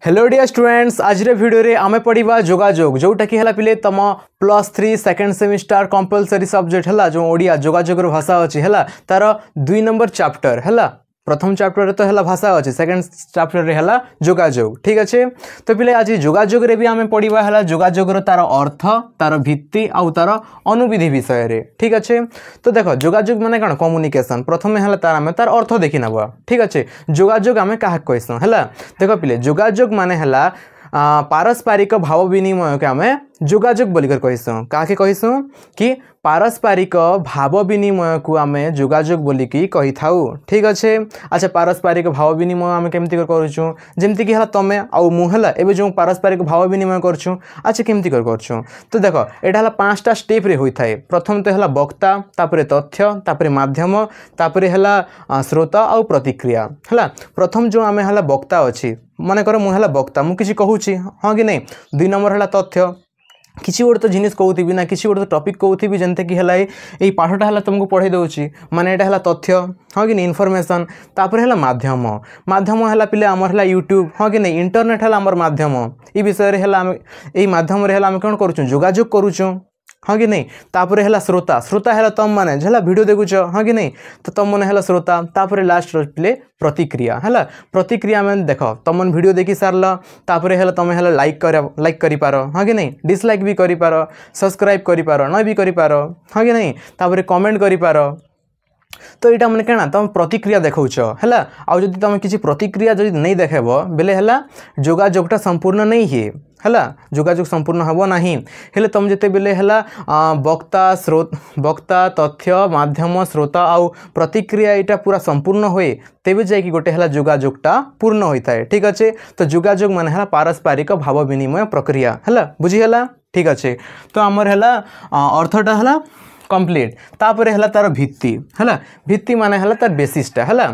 Hello dear students, आज video रे आमे पढ़िबा जोगाजोग जोटा कि हला पिले तम +3 सेकेंड सेमिस्टर कंपलसरी सब्जेक्ट हला जो ओडिया जोगाजोगर भाषा अछि हला तार 2 नंबर चैप्टर हला। प्रथम चैप्टर रे तो हला भाषा अछि, सेकेंड चैप्टर रे हला जोगाजोग। ठीक अच्छे, तो पिले आज जोगाजोग रे भी आमे पढ़िबा हला जोगाजोगर तार अर्थ, तार भित्ति आउ तार अनुविधि विषय रे। ठीक अच्छे, तो देखो जोगाजोग माने कोन कम्युनिकेशन। प्रथमे हला तार आमे तार अर्थ देखि नबा। ठीक अच्छे, जोगाजोग आमे काहा कहसु हला। देखो पिले जोगाजोग माने हला पारस्परिक भाव विनिमय के आमे जोगाजोग बोलिकर कहिसु। काके कहिसु कि पारस्परिक भाव विनिमय को आमे जोगाजोग बोली की कहि थाउ। ठीक अच्छे, अच्छा पारस्परिक भाव विनिमय आमे केमती कर करछु, जेमती कि हला तमे आउ मु हला एबे जो पारस्परिक भाव विनिमय करछु। अच्छा केमती कर करछु, तो देखो एटा हला 5टा स्टेप रे होई थाए। प्रथम तो हला वक्ता, तापरे तथ्य, तापरे माध्यम, तापरे हला श्रोता आउ प्रतिक्रिया हला। प्रथम जो आमे हला वक्ता अछि, माने कर मु हला वक्ता, मु किछि कहूछि हां कि नहीं। 2 नंबर हला तथ्य, किसी गोटे तो जिनिस कहूथी ना, किसी गोटे तो टॉपिक कहूथी जनते कि हला ए पाठटा हला तुमको पढ़े दउची, माने एटा हला तथ्य हां कि नहीं इन्फॉर्मेशन। तापर हला माध्यम, माध्यम हला पिले हमर हला यूट्यूब हां कि नहीं, इंटरनेट हला हमर माध्यम। ई विषय रे हला ए माध्यम रे हला हम कोन करूछु, जोगाजोग करूछु हाँ कि नहीं। तापर हला श्रोता, श्रोता हला तम माने हला वीडियो देखुछ हाँ कि नहीं, तो तम माने हला श्रोता। तापर लास्ट प्ले प्रतिक्रिया हला। प्रतिक्रिया में देख तम वीडियो देखि सारल, तापर हला तमे हला लाइक करि पारो हाँ कि नहीं, डिसलाइक भी करि पारो, सब्सक्राइब करि पारो न भी करि पारो हाँ कि नहीं, तापर कमेंट करि पारो। तो यहाँ मैंने कहना तुम प्रतिक्रिया देखौछ हला। आउ जदि तुम किसी प्रतिक्रिया जदि नहीं देखेबो बेले हला जोगाजोगटा संपूर्ण नहीं है हला, जोगाजोग संपूर्ण हबो नहीं। हेले तुम जते बेले हला वक्ता तथ्य माध्यम श्रोता आउ प्रतिक्रिया एटा पूरा संपूर्ण होए तेबे जाय कि गोटे हला जोगाजोगटा पूर्ण होता है। ठीक अच्छे, तो जोगाजोग माने हला पारस्परिक भाव विनिमय प्रक्रिया हला, बुझी हला। ठीक अच्छे, तो आमर हला अर्थटा हला कंप्लीट। तापर हला तार भित्ति हला, भित्ति माने हला तार बेसिसटा हला।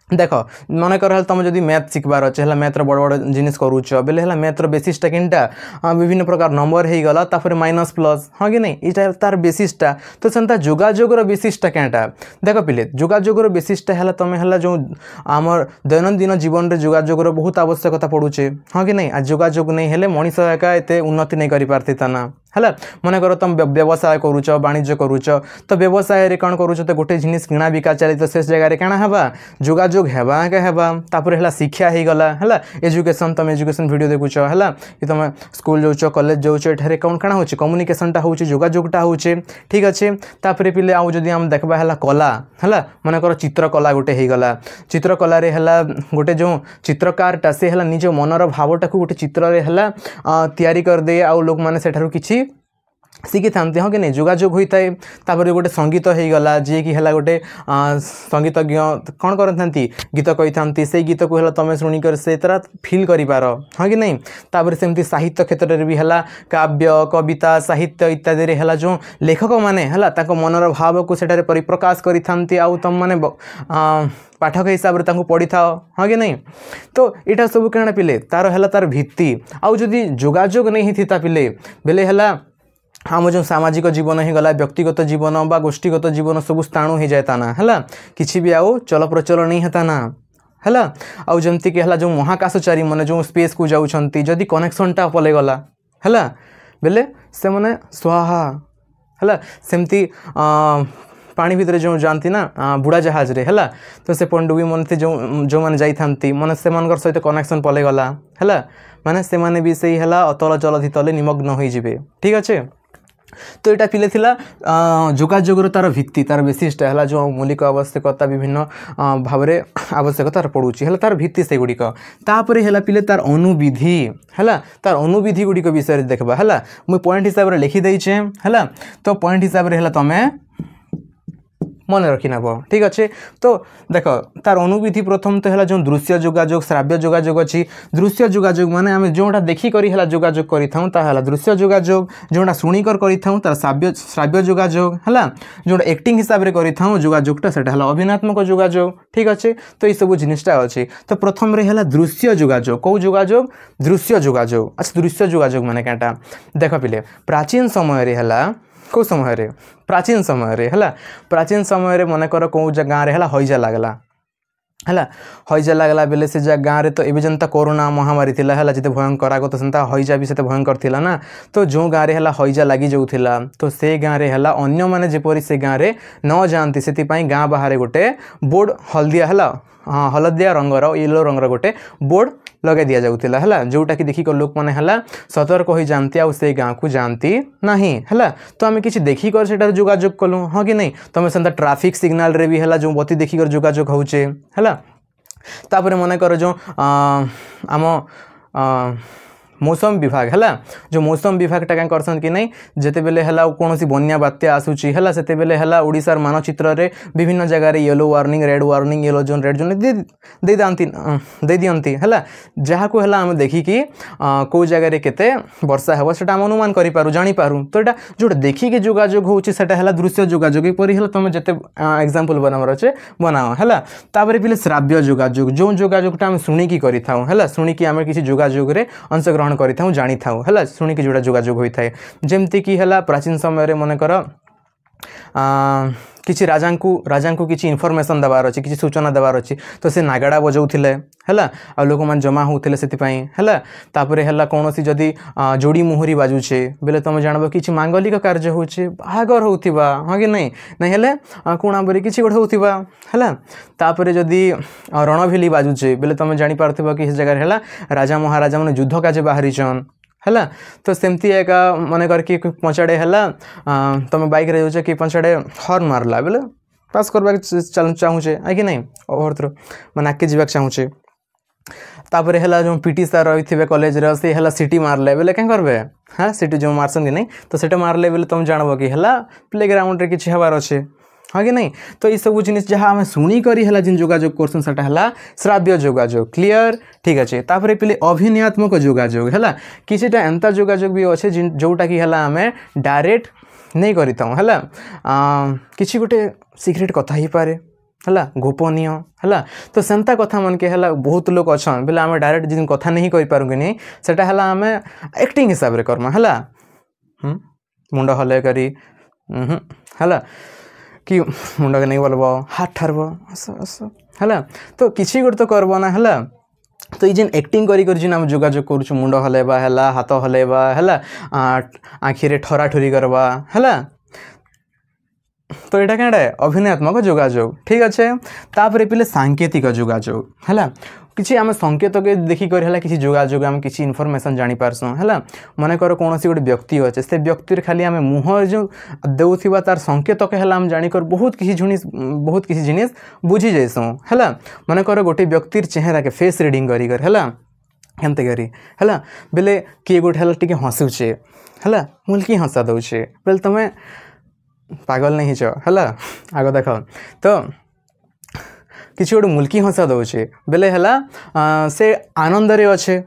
देख मन कर तुम जदि मैथ शिखबार अच्छे हला, मैथ्र बड़ बड़ जिनिस करूच बेले हला मैथ्र बेसिसटा किनटा विभिन्न प्रकार नंबर हो गला, तापर माइनस प्लस हाँ कि नहीं, इटा तार बेसिसटा। तो सेंता जोगाजोगर बेसिसटा केटा देख पिले, जोगाजोगर बेसिसटा हला तुम हला जो आमर दैनंदिन जीवन रे जोगाजोगर बहुत आवश्यकता पड़ुचे हाँ कि नहीं। आ जोगाजोग नहीं हेले मनीष एका एते उन्नति नहीं करि पारथिता ना हला। मन कर तुम व्यवसाय करूच वाणिज्य करूच, तो व्यवसाय रे कौन करूच, तो गोटे जिनिस किणा बिका चली, तो से जगह काଣା हेबा जोगाजोग हेबा के हेबा। तापर हला शिक्षा हे गला हला, एजुकेशन तुम एजुकेशन वीडियो देखुच हला, कि तुम स्कूल जाउच कॉलेज जाउच एठारे कौन काଣା होची कम्युनिकेशनटा होची जोगाजोगटा होची। ठीक अच्छे, तापर पिले आउ जदि हम देखबा हला कला हला, मन कर चित्रकला गोटे हे गला, चित्रकला रे हला गोटे जो चित्रकारटा से हला निज मनर भावटा को गोटे चित्र रे हला तैयारी कर दे, आउ लोक माने सेठारु किछि शिखी था हाँ कि नहीं, जोगाजोग होता है। तापर गोटे संगीत हो गला, जी कि है गोटे संगीतज्ञ कौन करते गीत कही था, से गीत को है तुम शुणिकर से तरह फिल कर पार हाँ कि नहीं। तापर सेमती साहित्य क्षेत्र में भी है काव्य कविता साहित्य इत्यादि रे है जो लेखक मैंने है मनर भाव को सेठारे परिप्रकाश करि थांती, आउ तुम माने पाठक हिसाब से पढ़ी था हाँ कि नहीं। तो यहाँ सब क्या पिले तार है तार भित्ति। आउ जदि जोगाजोग नहीं थी पिले बेले है आम जो सामाजिक जीवन ही गला, व्यक्तिगत जीवन बा गोष्ठीगत जीवन सब स्थाणु हो जाता ना है, किसी भी आउ चल प्रचल नहीं होता ना है। आउ जमती कि है जो महाकाशचारी मैंने जो स्पेस को जाऊँगी जदि कनेक्शनटा पले गला है बेले से मैंने स्वाहा है, सेमती पानी भितर जो जानती ना बुढ़ा जहाज रे है, तो से पनडुबी मन जो मैंने जाती मन से सहित कनेक्शन पले गला है, माने से माने भी सही है अतल जलधि तले निमग्न हो जाए। ठीक अच्छे, तो यहाँ पिले थिला जोगाजोगर तार भित्ति तार बेसिसटा है जो मौलिक आवश्यकता विभिन्न भाव में आवश्यकता पड़ुची है तार भित्ति से गुड़िक। तापर है पिले तार अनुविधि है, तार अनुविधि गुड़िक विषय देखा है, मुझे पॉइंट हिसाब से लिखिदेचे है। तो पॉइंट हिसाब से है तुम मन रखी नब। ठीक अच्छे, तो देख तार अनुविधि प्रथम तो है जो दृश्य जोगाजोग श्राव्य जोगाजोग अच्छी। दृश्य जोगाजोग माने आम जोटा देखिकी है जोगाजोग करें दृश्य जोगाजोग, जोटा शुणिकर कर श्राव्य जोगाजोग है, जोटा एक्टिंग हिसाब से करें जोगाजोगटा से अभिनयात्मक जोगाजोग। ठीक अच्छे, तो ये सब जिनिसटा अच्छे। तो प्रथम रे है दृश्य जोगाजोग, कौ जोगाजोग दृश्य जोगाजोग। अच्छा दृश्य जोगाजोग माने क्या देख पिले प्राचीन समय रे है कौ समय रे प्राचीन समय रे है, प्राचीन समय रे मन कर कौ गाँव रे है हईजा लगला है हईजा लगला बेले से जा गाँव में तो ये जनता कोरोना महामारी थिला है जिते भयंकर आग तो सेंता हईजा भी से भयंकर थिला ना तो जो गाँव में है हईजा लगी जाऊला तो से गाँव में है अन्य मैंने जेपरी से गाँव में न जाती से गाँ बाहर गोटे बोर्ड हलदिया है हाँ हलदिया रंगर येलो रंगर गोटे बोर्ड लगे दि जाऊला है जोटा कि देखिक लोक मैंने है सतर्क हो जाती आ से गाँव को जाती ना है तो आम कि देखिक जोगाजोग कलु हाँ कि नहीं तुम से ट्राफिक सिग्नाल रे भी है जो बती देखिक जोगाजोग होचे है तापर मन कर जो आम मौसम विभाग है जो मौसम विभागटा क्या करसन कि नहीं जिते बेले है कौन बन्या बात्या आसूची है से बेले है ओडिशार मानचित्र रे विभिन्न जगार yellow warning red warning yellow zone red zone दे दियंती है जहाँ को है आम देखिकी कौ जगार केते वर्षा हे से अनुमान करूँ जानीपारू तो यहाँ जोटा देखिकी जोगाजोग होता दृश्य जोगाजोग परी है तुम जिते एग्जाम्पल बनावर अच्छे बनाओ है तापर पे श्राव्य जोगाजोग जो जोगाजोगटा आम शुणिकी है शुणिकी आम किसी जोगाजोग अंशग्रहण करिथाउ जानी थाउ है शुणिकी जोड़ा जोगाजोग होता है जमती कि है प्राचीन समय मनकर किसी राजा को किसी इनफॉरमेशन देवार अच्छी किसी सूचना देवार अच्छी तो से नागाड़ा बजाऊले है आ लोक मैंने जमा होते है तापर है कौन सी जदि जोड़ी मुहुरी बाजुचे बेले तुम जानब कि मांगलिक कार्य हो बाहागर होता हाँ कि नहीं नहीं हेले कोणा बरी किसी गोटे होता है तापर जदि रणभेली बाजुचे बेले तुम जापर कि जगह है राजा महाराजा मैंने युद्ध काजे बाहरीचन है तो सेमती एक मन करके पचाड़े है तुम बाइक रे जाऊे कि पचाड़े हर्न मारला बेले पास करवा चाहूचे है कि नहीं ओवर थ्रो मैं आगे जावाक चाहूचे तापर है जो पीटी सार रही थे कॉलेज रे से है सिटी मारले बेले क्या करबे हाँ सिटी जो मारसन कि नहीं तो सेटा मारले बेले तुम जानब कि है प्ले ग्राउंड रे किसी हबार अच्छे हाँ कि नहीं तो ये सब जिन जहाँ आम शुणिक जिन जोगाजोग करसन सेटा है श्राव्य जोगाजोग क्लीयर ठीक अच्छे तापर पे अभिनयात्मक जोगाजोग है किसीटा एंता जोगाजोग भी अच्छे जोटा कि है आम डायरेक्ट नहीं करिताऊ है किसी गोटे सिक्रेट कथा ही पारे है गोपनीय है तो सेंता कथा मन के है बहुत लोग अच्छा बोले आम डायरेक्ट जिन कथा नहीं करें कि नहीं सेटा है आम एक्टिंग हिसाब से करमा है मुंड हल्ले करी है कि मुंड के नहीं बोलब हाथ ठारब है तो किसी गोटे तो करब ना है तो ये जेन एक्टिंग करी आम जोगाजोग करुँ मुंड हल्लेबा है हाथ हल्लेबा है आखिरे ठरा ठुरी करवा है तो यहाँ क्या अभिनयात्मक जोगाजोग ठीक अच्छे तापर पे सांकेतिक जोगाजोग है किसी आम संकेत के देखिक है किसी जोगाजोग आम किसी इनफॉरमेशन जानी पारसुँ है मन कर कौन गोटे व्यक्ति अच्छे से व्यक्ति खाली आम मुँह जो देउथिबा तार संकेत के है जानिकर बहुत किसी जिनिस बुझी जाइसुँ है मन कर गोटे व्यक्तिर चेहरा के फेस रिडिंग कर है केमते करी है बेले किए गोटे है टी हसुचे है मुल्की हसा दौचे बेले तुम्हें पागल नहीं छ है आग देख तो किसी गोटे मुल्की हसा दौचे बेले है से आनंद रे अच्छे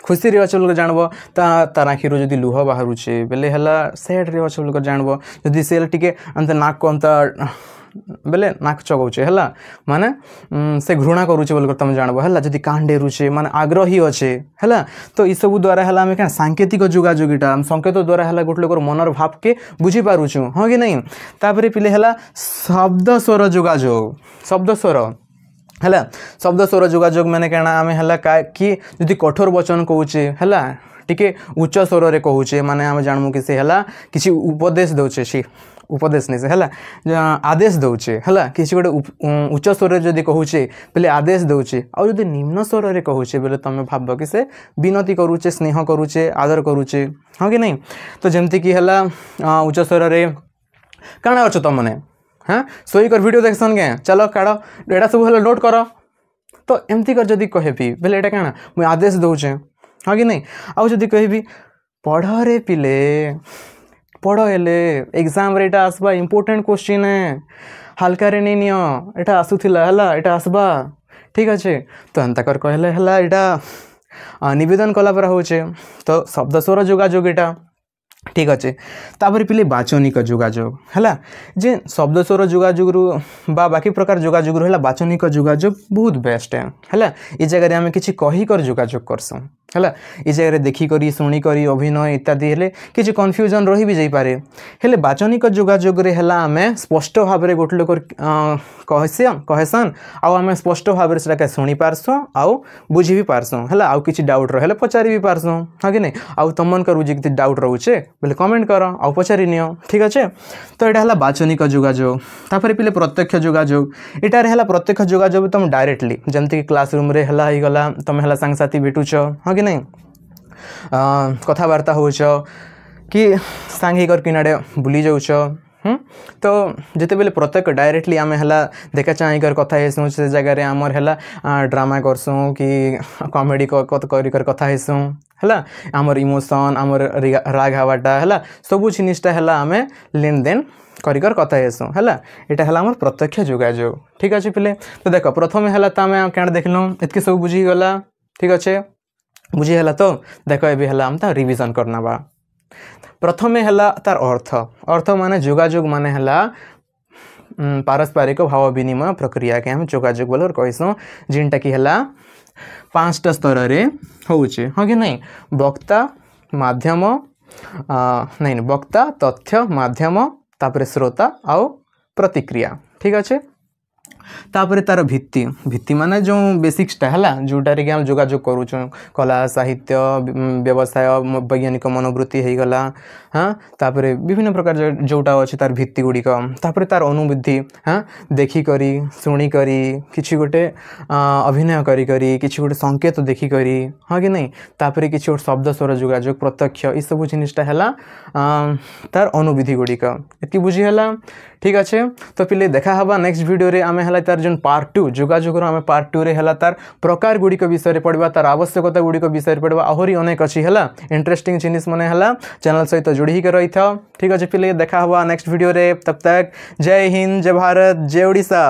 खुशी रे अच्छे लोग जानब तार आखिर जदि लुह बाहरुचे बेले है सैड रे अच्छे लोग जानब जदि से टी नाक अंत बेले नाक चगौचे है माने से घृणा करुचे बोल तुम जानब है जदि कान डेरुचे माने आग्रही अच्छे है तो ये सब द्वारा है आम क्या सांकेतिक जोगाजोगीटा संकेत द्वारा है गोटे लोकर मनर भाव के बुझी पारुचु हाँ कि नहीं तापर पे है शब्द स्वर जोगाजोग शब्द स्वर है शब्द स्वर जोगाजोग मैंने कहना आम है कि जदि कठोर वचन कौचे है टिके उच्च स्वर रे कहूचे माने आम जानमु कि से है किसी उपदेश दौचे सी उपदेश नहीं से है आदेश दौचे है किसी गोटे उच्च स्वर जदि कहूचे बेले आदेश दौचे आउ जदि निम्न स्वर रे कहूचे बेले तुम भाव कि से विनती करुचे स्नेह करुचे आदर करुचे हाँ कि नहीं तो जमती कि है उच्च स्वर रे काଣା अच्छो तुम मैंने हाँ सोई कर वीडियो देखसन के चलो काढ़ एटा सब है नोट कर तो एमती कर जदि कहबी बेले एटा काଣା मुझे आदेश दौचे हाँ कि नहीं आउ जदि कहबी पढ़ रे पिले पढ़ हेले एग्जाम रे आसबा इम्पोर्टेंट क्वेश्चन है हल्का रे नहीं नियो एटा आसुथिला है एटा आसबा ठीक अच्छे तो एंता कर कहले है एटा निवेदन कला पर होचे तो शब्द स्वर जोगाजोग एटा ठीक अच्छे तापर पे बाचनिक जोगाजोग है जे शब्द स्वर जोगाजोग रु बाकी प्रकार जोगाजोग रहा बाचनिक जोगाजोग बहुत बेस्ट है ये जगह आम किसी कहीकर जोगाजोग करसुँ है ये जगह देखिक शुणिक अभिनय इत्यादि हेले किसी कन्फ्यूजन रही भी जापे हेले बाचनिक जोगाजोग रे हला आमे स्पष्ट भाव में गोटे लोक कहसन आम स्पष्ट भाव से शुणी पार्सुँ आउ बुझी भी पार्सुँ है आउ किसी डाउट रहे पचारि भी पार्सुँ हाँ कि नहीं आउ तुमकर जी डाउट रोचे बोले कमेंट कर आउ पचारि नियो ठीक अच्छे। तो यहाँ है बाचनिक जोगाजोग तापर पिले प्रत्यक्ष जोगाजोग इटार है प्रत्यक्ष जोगाजोग तुम डायरेक्टली जमती क्लासरूम रे हला ही गला तुम है सांगसाथी भेटुच हाँ कि नहीं कथबार्ता होच कि सांग ही किनाड़े बुली जाऊच तो जिते बेले प्रत्येक डायरेक्टली आम है देखा चाह कर कथा हेसुँ से जगह आमर है ड्रामा करसुँ कि कॉमेडी कर कथा हेसुँ है आमर इमोशन आमर राग हवाटा है सबू जिनिसटा है आम लेन देन कर कथा हेसुँ है यहाँ है प्रत्यक्ष जोगाजोग ठीक अच्छे पिले। तो देख प्रथम है तो आम क्या देखल इतके सब बुझीगला ठीक अच्छे बुझीगला। तो देख ये है आम रिविजन करना बा प्रथमे है तार अर्थ अर्थ माने जोगाजोग माने है पारस्परिक भाव विनिमय प्रक्रिया के हम जोगाजोग बोल कहसूँ जिनटा कि है 5टा स्तर रे होउचे हाँ कि नहीं वक्ता माध्यम नहीं वक्ता तथ्य माध्यम तापर श्रोता आउ प्रतिक्रिया ठीक अच्छे। तापर तार भित्ति भित्ति माने जो बेसिक्सटा है जोटार कि आम जोगाजोग करूँ कला साहित्य व्यवसाय वैज्ञानिक मनोवृत्ति हो गला हाँ तापर विभिन्न प्रकार जोटा अच्छे तार भित्ति गुड़िक तापर तार अनुभूति हाँ देखिक शुणिक किसी गोटे अभिनय करी किसी गोटे संकेत देखिक हाँ कि नहीं तापर किसी गोटे शब्द स्वर जोगाजोग प्रत्यक्ष ये सब जिनिसटा है तार अनुभूति गुड़िक इतनी बुझीगला ठीक अच्छे। तो पिले देखा हवा नेक्स्ट वीडियो रे आमे हला तार जो पार्ट 2 जोगाजोग आमे पार्ट 2 रे हला तार प्रकार गुड़िक विषय पढ़वा तार आवश्यकता गुड़िक विषय पढ़वा आहरी अनेक अच्छी है इंटरेस्टिंग जिनिस माने है चैनल सहित जोड़ी कर रही था ठीक अच्छे पिले देखा हवा नेक्स्ट वीडियो रे तब तक जय हिंद जय भारत जय ओडिशा।